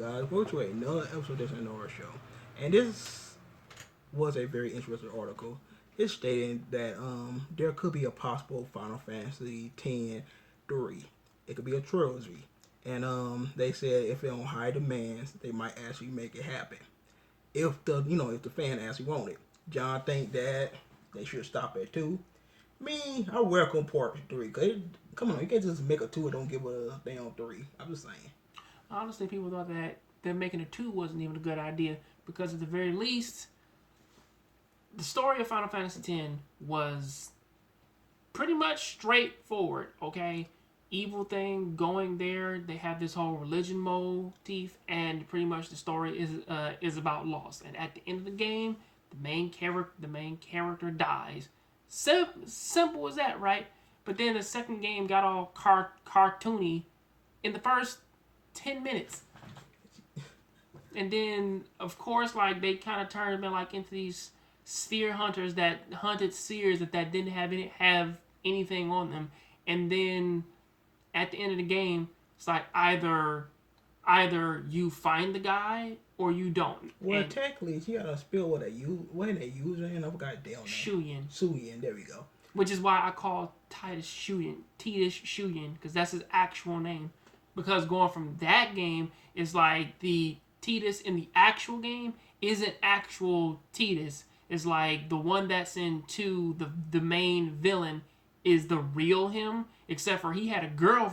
guys. Welcome to another episode of DayShawnrshow. And this was a very interesting article. It's stating that there could be a possible Final Fantasy X-3. It could be a trilogy. And they said if they're on high demands, they might actually make it happen. If the fan actually want it. John think that they should stop at 2. Me, I welcome part 3. Come on, you can't just make a 2 and don't give a damn 3. I'm just saying. Honestly, people thought that them making a 2 wasn't even a good idea because at the very least, the story of Final Fantasy X was pretty much straightforward, okay? Evil thing going there, they have this whole religion motif, and pretty much the story is about loss. And at the end of the game, the main character dies. Simple as that, right? But then the second game got all cartoony in the first 10 minutes. And then, of course, like, they kind of turned them like into these sphere hunters that hunted spheres that didn't have anything on them. And then at the end of the game, it's like either you find the guy or you don't. Well, technically, you gotta spill what they using. I forgot damn name. Shuyin, there we go. Which is why I call Titus Shuyin, because that's his actual name. Because going from that game is like the Titus in the actual game isn't actual Titus. It's like the one that's in 2, the main villain is the real him, except for he had a girl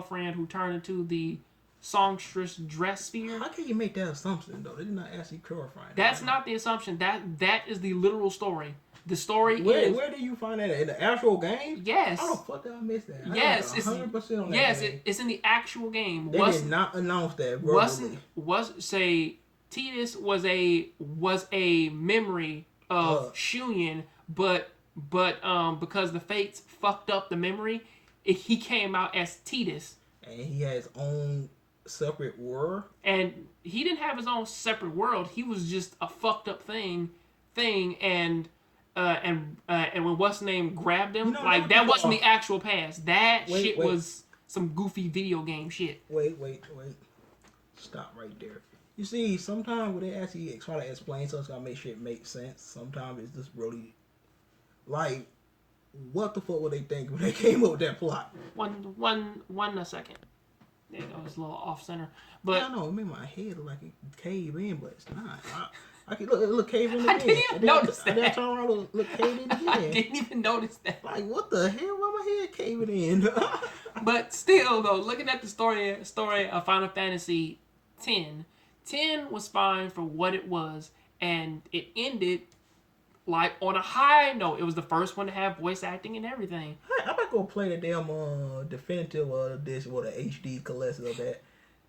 friend who turned into the songstress dress sphere. How can you make that assumption though? They did not actually clarify that. That's not the assumption. That is the literal story. The story is... Where do you find that? In the actual game? Yes. How the fuck did I miss that? Yes. 100% on that yes, game. It's in the actual game. They did not announce that verbally. Titus was a memory of Shuyin, but because the fates fucked up the memory, he came out as Titus. And he had his own separate world? And he didn't have his own separate world. He was just a fucked up thing, and when what's name grabbed him, that wasn't the actual past. That shit was some goofy video game shit. Wait. Stop right there. You see, sometimes when they actually try to explain something, gotta make shit make sense. Sometimes it's just really like, what the fuck were they thinking when they came up with that plot? One second. There you go, it's a little off center. But yeah, I know, it made my head look like it cave in, but it's not. I can look cave in again. I didn't even notice that. I turn around look cave in again. I didn't even notice that. Like, what the hell? Why my head caving in? But still, though, looking at the story of Final Fantasy X, 10 was fine for what it was, and it ended like on a high note. It was the first one to have voice acting and everything. I'm about to go play the damn definitive edition or the HD collection of that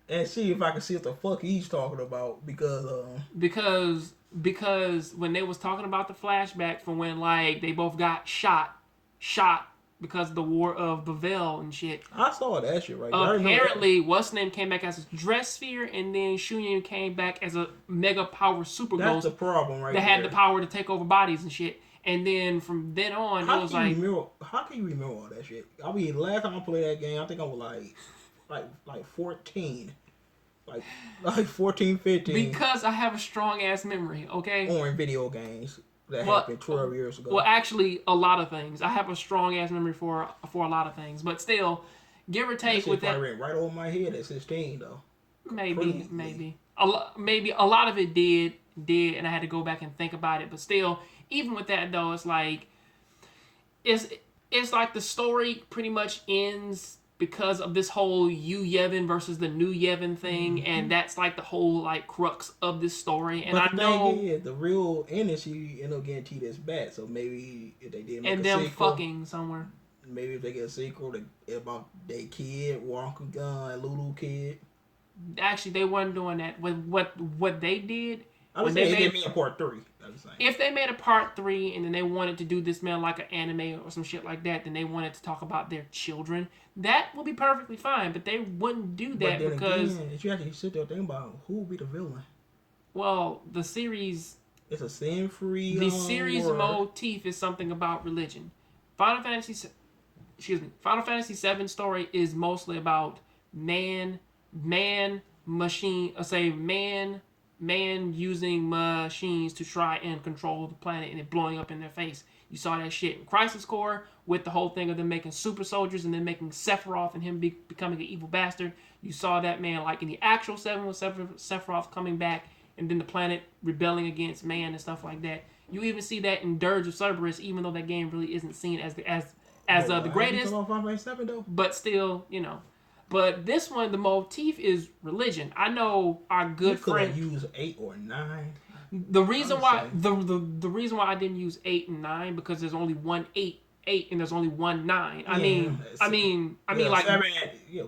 and see if I can see what the fuck he's talking about because when they was talking about the flashback from when like they both got shot because of the War of Bavel and shit. I saw that shit right there. Apparently, what's name came back as a dress sphere, and then Shuyin came back as a mega power super ghost. That's the problem right there. That had the power to take over bodies and shit. And then from then on, it was like... How can you remember all that shit? I mean, last time I played that game, I think I was like 14. Like 14, 15. Because I have a strong-ass memory, okay? Or in video games. That happened 12 years ago. Well, actually, a lot of things. I have a strong ass memory for a lot of things, but still, give or take with that. Went right over my head at 16 though. Maybe a lot of it did, and I had to go back and think about it. But still, even with that though, it's like like the story pretty much ends because of this whole Yu Yevon versus the New Yevon thing, and that's like the whole like crux of this story. And but the thing is, the real Enix, you end up getting Titus back. So maybe if they did make and a them sequel, fucking somewhere. Maybe if they get a sequel about their kid, Wonka Gun, Lulu kid. Actually, they weren't doing that. What they did. I was saying they made a part 3. If they made a part 3 and then they wanted to do this man like an anime or some shit like that, then they wanted to talk about their children, that would be perfectly fine. But they wouldn't do that because if you actually sit there and think about who would be the villain. Well, the series. It's a sin-free. The series motif is something about religion. Final Fantasy VII story is mostly about man man using machines to try and control the planet and it blowing up in their face. You saw that shit in Crisis Core with the whole thing of them making super soldiers and then making Sephiroth and him becoming an evil bastard. You saw that, man, like in the actual 7 with Sephiroth coming back and then the planet rebelling against man and stuff like that. You even see that in Dirge of Cerberus, even though that game really isn't seen as the greatest. But still, you know. But this one, the motif is religion. I know our good friend. You could use 8 or 9. The reason why the reason why I didn't use 8 and 9 because there's only one 8 and there's only one 9. I mean, like 7,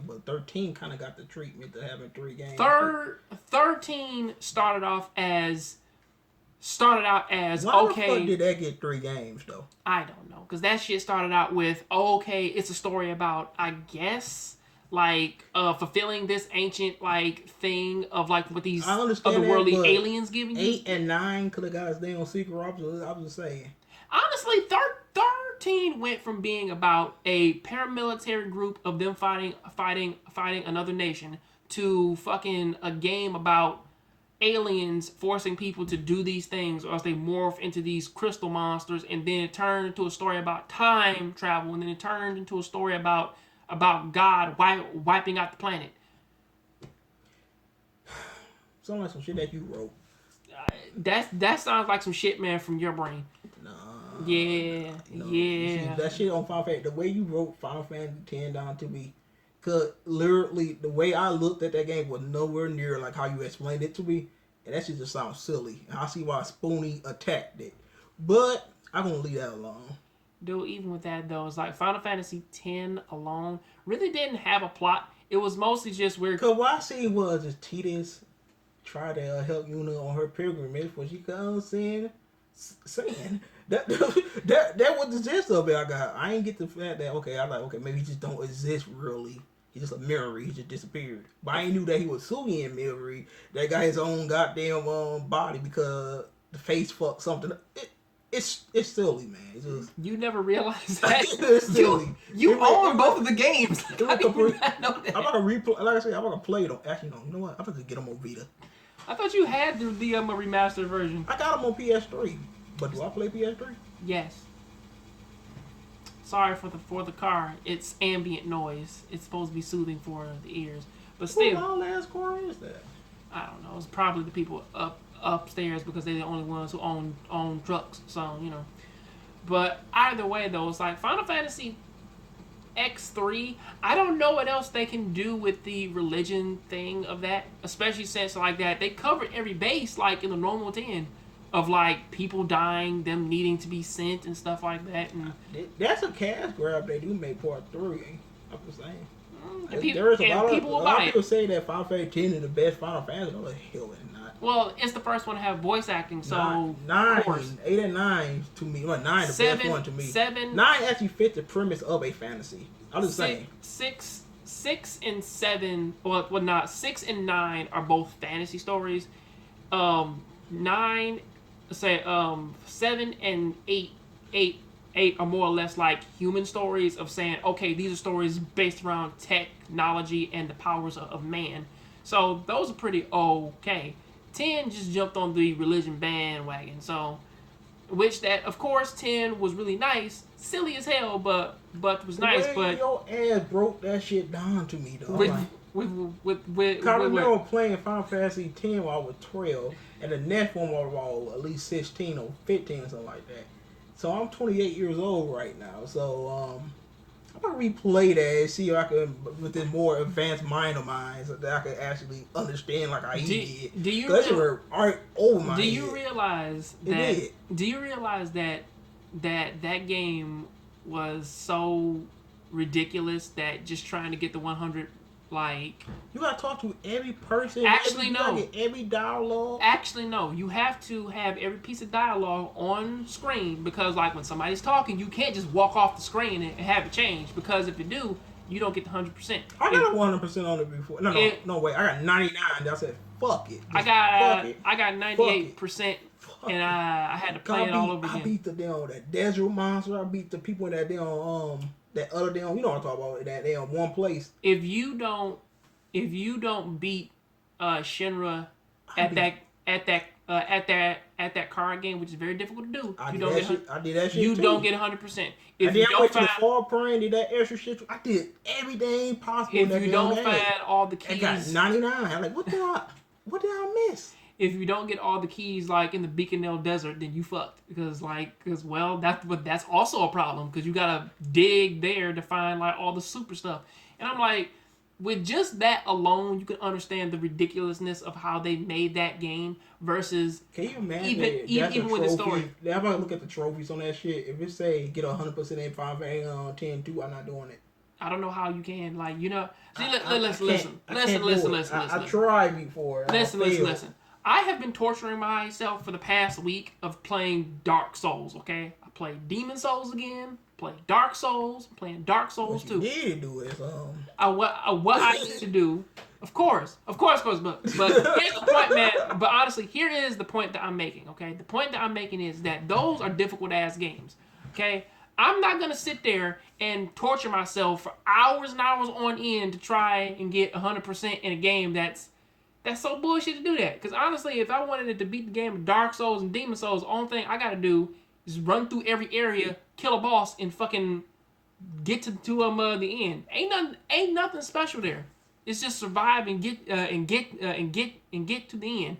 but 13 kind of got the treatment to having 3 games. 13 started out as Why okay. Why the fuck did that get 3 games though? I don't know, because that shit started out with okay, it's a story about, I guess, like fulfilling this ancient like thing of like what these otherworldly aliens giving you. 8 and 9 could have got us down on secret options. I was just saying. Honestly, 13 went from being about a paramilitary group of them fighting another nation to fucking a game about aliens forcing people to do these things or else they morph into these crystal monsters, and then it turned into a story about time travel, and then it turned into a story about God wiping out the planet. Sounds like some shit that you wrote. That sounds like some shit, man, from your brain. Nah. Yeah. See, that shit on Final Fantasy, the way you wrote Final Fantasy 10 down to me, cause literally the way I looked at that game was nowhere near like how you explained it to me, and that shit just sounds silly. And I see why Spoony attacked it, but I'm gonna leave that alone. Dude, even with that though, it's like Final Fantasy X alone really didn't have a plot. It was mostly just weird. Cause what I seen was just Tidus try to help Yuna on her pilgrimage before she comes saying that was the gist of it. I ain't get the fact that maybe he just don't exist really. He's just a mirror. He just disappeared. But I ain't knew that he was Sugi mirror that got his own goddamn body because the face fucked something. It's silly, man. It's just, you never realized that. It's silly. You own both of the games. I'm about to replay. Like I said, I'm about to play it on. Actually, no. You know what? I'm about to get them on Vita. I thought you had the remastered version. I got them on PS3. But do I play PS3? Yes. Sorry for the car. It's ambient noise. It's supposed to be soothing for the ears, but still. Who all ass car is that? I don't know. It's probably the people upstairs because they're the only ones who own trucks. So you know. But either way, though, it's like Final Fantasy X-3. I don't know what else they can do with the religion thing of that, especially since like that they covered every base like in the normal 10. Of like people dying, them needing to be sent and stuff like that, and that's a cash grab. They do make part 3. I'm just saying. There's a lot of people say that Final Fantasy 10 is the best Final Fantasy. No, hell, it's not. Well, it's the first one to have voice acting, so 9, 8 and 9 to me. Well, 9 the best one to me. 9 actually fits the premise of a fantasy. I'm just saying. 6 and 7, well, not 6 and 9 are both fantasy stories. 7 and 8 are more or less like human stories of saying, okay, these are stories based around technology and the powers of man. So those are pretty okay. 10 just jumped on the religion bandwagon. So, which that, of course, 10 was really nice, silly as hell, but was nice. But your ass broke that shit down to me though. I remember playing Final Fantasy X while I was 12, and the next one was at least 16 or 15 or something like that. So I'm 28 years old right now. So I'm gonna replay that and see if I can, with this more advanced mind of mine, so that I can actually understand like I did. Do you realize that game was so ridiculous that just trying to get the 100. Like, you gotta talk to every person. Every dialogue. Actually, no. You have to have every piece of dialogue on screen because, like, when somebody's talking, you can't just walk off the screen and have it change. Because if you do, you don't get the 100%. I got 100% on it before. No, wait. I got 99. I said, fuck it. I got 98%, and I had to play it all over again. I beat that desert monster. I beat the people in that damn that other damn, you know what I'm talking about, that damn one place. If you don't beat Shinra at that card game, which is very difficult to do. I did that shit You too. don't get 100%. If you went to the fall print, did that extra shit. I did everything possible. If you don't find all the I keys, got 99. I'm like, what did I miss? If you don't get all the keys like in the Beaconell Desert, then you fucked because that's also a problem because you gotta dig there to find like all the super stuff. And I'm like, with just that alone, you can understand the ridiculousness of how they made that game versus. Can you imagine even with the story? I'm about to look at the trophies on that shit. If it say get 100% in 5 on 10-2, I'm not doing it. I don't know how you can listen. I tried before. Listen. I have been torturing myself for the past week of playing Dark Souls, okay? I played Demon Souls again, played Dark Souls, playing Dark Souls 2. What you need to do is, what I need to do, of course, but here's the point, man. But honestly, here is the point that I'm making, okay? The point that I'm making is that those are difficult-ass games, okay? I'm not going to sit there and torture myself for hours and hours on end to try and get 100% in a game that's so bullshit to do that. Because honestly, if I wanted it to beat the game of Dark Souls and Demon Souls, the only thing I gotta do is run through every area, kill a boss, and fucking get to the end. Ain't nothing special there. It's just survive and get to the end.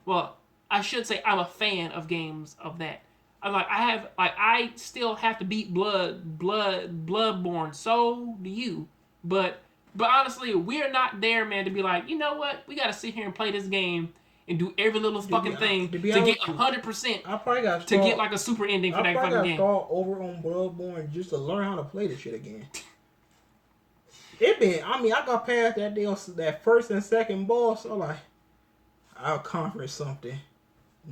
Well, I should say I'm a fan of games of that. I still have to beat Bloodborne. So do you, but honestly, we're not there, man, to be like, you know what? We got to sit here and play this game and do every little fucking thing to get 100%. I probably got to get like a super ending for that fucking game. I start over on Bloodborne just to learn how to play this shit again. I got past that deal, that first and second boss. I'm like, I'll conquer something.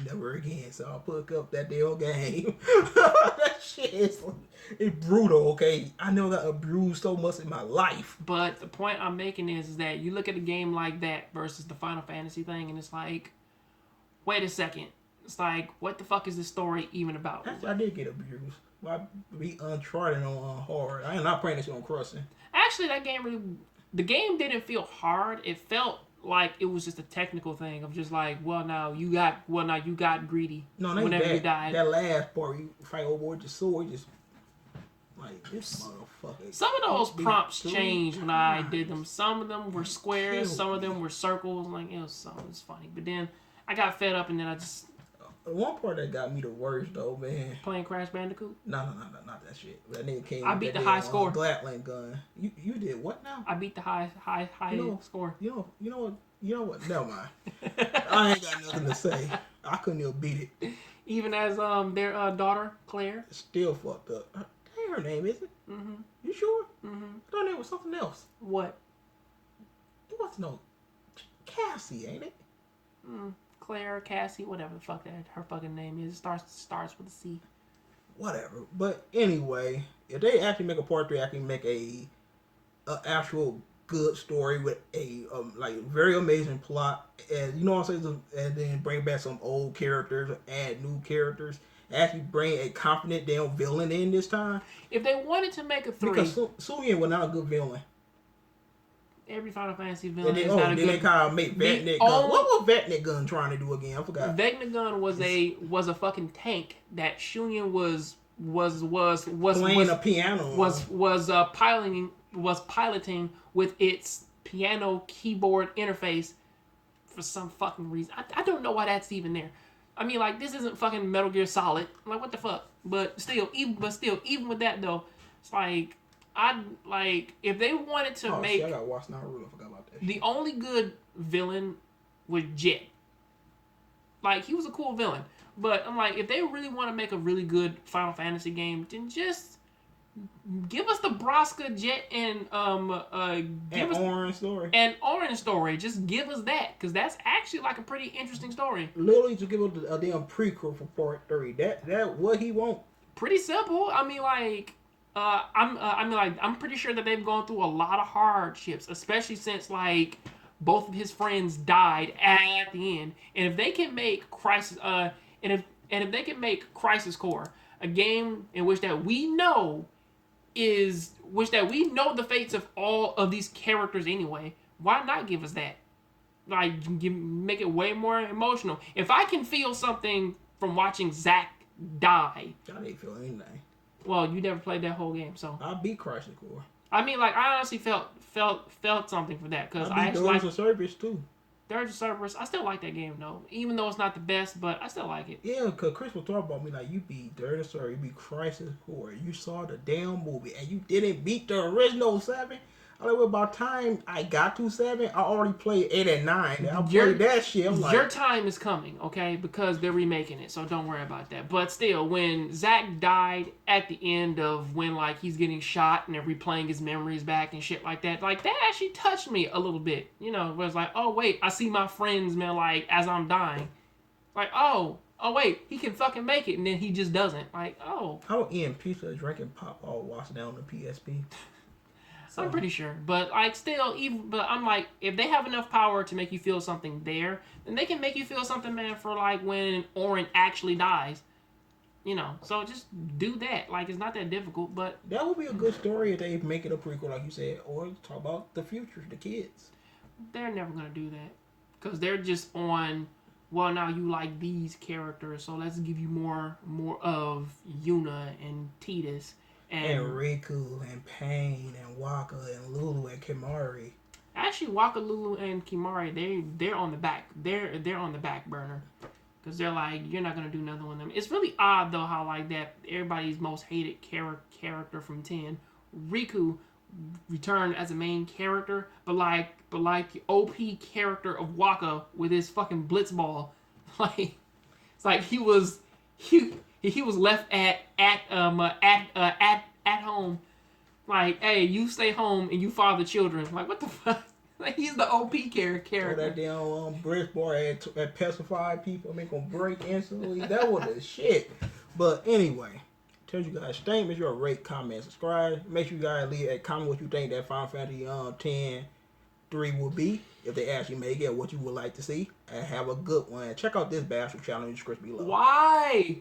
Never again. So I'll pick up that damn game. That shit is brutal, okay? I never got abused so much in my life. But the point I'm making is that you look at a game like that versus the Final Fantasy thing, and it's like, wait a second. It's like, what the fuck is this story even about? I did get abused. I be Uncharted on hard. I am not playing this on crossing. Actually, the game didn't feel hard. It felt like it was just a technical thing of just like, now you got greedy. No, whenever you died. That last part, you fight over with your sword, just like this motherfucker. Some of those prompts changed when I did them. Some of them were squares, some of them were circles. Like it was funny, but then I got fed up, and then I just. One part that got me the worst though, man. Playing Crash Bandicoot? No, not that shit. That nigga came. I beat the high score. Gladland gun. You did what now? I beat the high score. You know what? Never mind. I ain't got nothing to say. I couldn't even beat it. Even as their daughter Claire. Still fucked up. That ain't her name, is it? Mm-hmm. You sure? Mm-hmm. I thought it was something else. What? It was no Cassie, ain't it? Claire, Cassie, whatever the fuck that her fucking name is. Starts with a C. Whatever. But anyway, if they actually make a part 3, I can make a actual good story with a like very amazing plot, and you know what I'm saying, and then bring back some old characters, add new characters, actually bring a confident damn villain in this time. If they wanted to make a 3, because Suyin was not a good villain. Every Final Fantasy villain is not a good. They kind of make Vecna gun. What was Vecna gun trying to do again? I forgot. Vecna gun was a fucking tank that Shunya was playing a piano. Was piloting with its piano keyboard interface for some fucking reason. I don't know why that's even there. I mean, like, this isn't fucking Metal Gear Solid. Like, what the fuck? But still, even with that though, it's like. If they wanted to make. I gotta watch Naruto. I forgot about that. The only good villain was Jet. Like, he was a cool villain. But I'm like, if they really want to make a really good Final Fantasy game, then just give us the Braska, Jet, and Orange story. And Orange story. Just give us that, because that's actually like a pretty interesting story. Literally, to give us a damn prequel for part 3. That what he want. Pretty simple. I mean, like. I'm pretty sure that they've gone through a lot of hardships, especially since like both of his friends died at the end. And if they can make Crisis, if they can make Crisis Core a game in which that we know the fates of all of these characters anyway, why not give us that? Like, make it way more emotional. If I can feel something from watching Zack die, I didn't feel anything. well, you never played that whole game, so I beat Crisis Core. I mean, like, I honestly felt something for that because I actually like Dirge of Cerberus too. Dirge of Cerberus. I still like that game though, even though it's not the best, but I still like it. Yeah, because Chris was talking about me like, you beat Dirge of Cerberus, you beat Crisis Core, you saw the damn movie, and you didn't beat the original 7. I like, well, by the time I got to 7, I already played 8 and 9. And I played that shit. I'm like, your time is coming, okay? Because they're remaking it, so don't worry about that. But still, when Zack died at the end of when, like, he's getting shot and they're replaying his memories back and shit like that actually touched me a little bit. You know, where it's like, oh, wait, I see my friends, man, like, as I'm dying. Like, oh, wait, he can fucking make it, and then he just doesn't. Like, oh. How Ian Pizza drinking pop all washed down the PSP? So. I'm pretty sure, but like still, but I'm like, if they have enough power to make you feel something there, then they can make you feel something, man, for like when Orin actually dies, you know. So just do that. Like, it's not that difficult, but that would be a good story if they make it a prequel, like you said, or talk about the future, the kids. They're never gonna do that because they're just on. Well, now you like these characters, so let's give you more of Yuna and Tidus. And Riku and Pain and Waka and Lulu and Kimari. Actually, Waka, Lulu, and Kimari, they're on the back. They're on the back burner because they're like, you're not gonna do nothing with them. It's really odd though how like that everybody's most hated character from 10, Riku, returned as a main character, but like the OP character of Waka with his fucking blitzball, like it's like he was left at home, like, hey, you stay home and you father children. Like, what the fuck? Like, he's the OP character. That damn bridge bar had petrified people, make them break instantly. That was the shit. But anyway, tell you guys, stay, make sure you rate, comment, subscribe. Make sure you guys leave a comment what you think that Final Fantasy 10-3 will be, if they actually make it, what you would like to see, and have a good one. Check out this bastard channel in the description below. Why?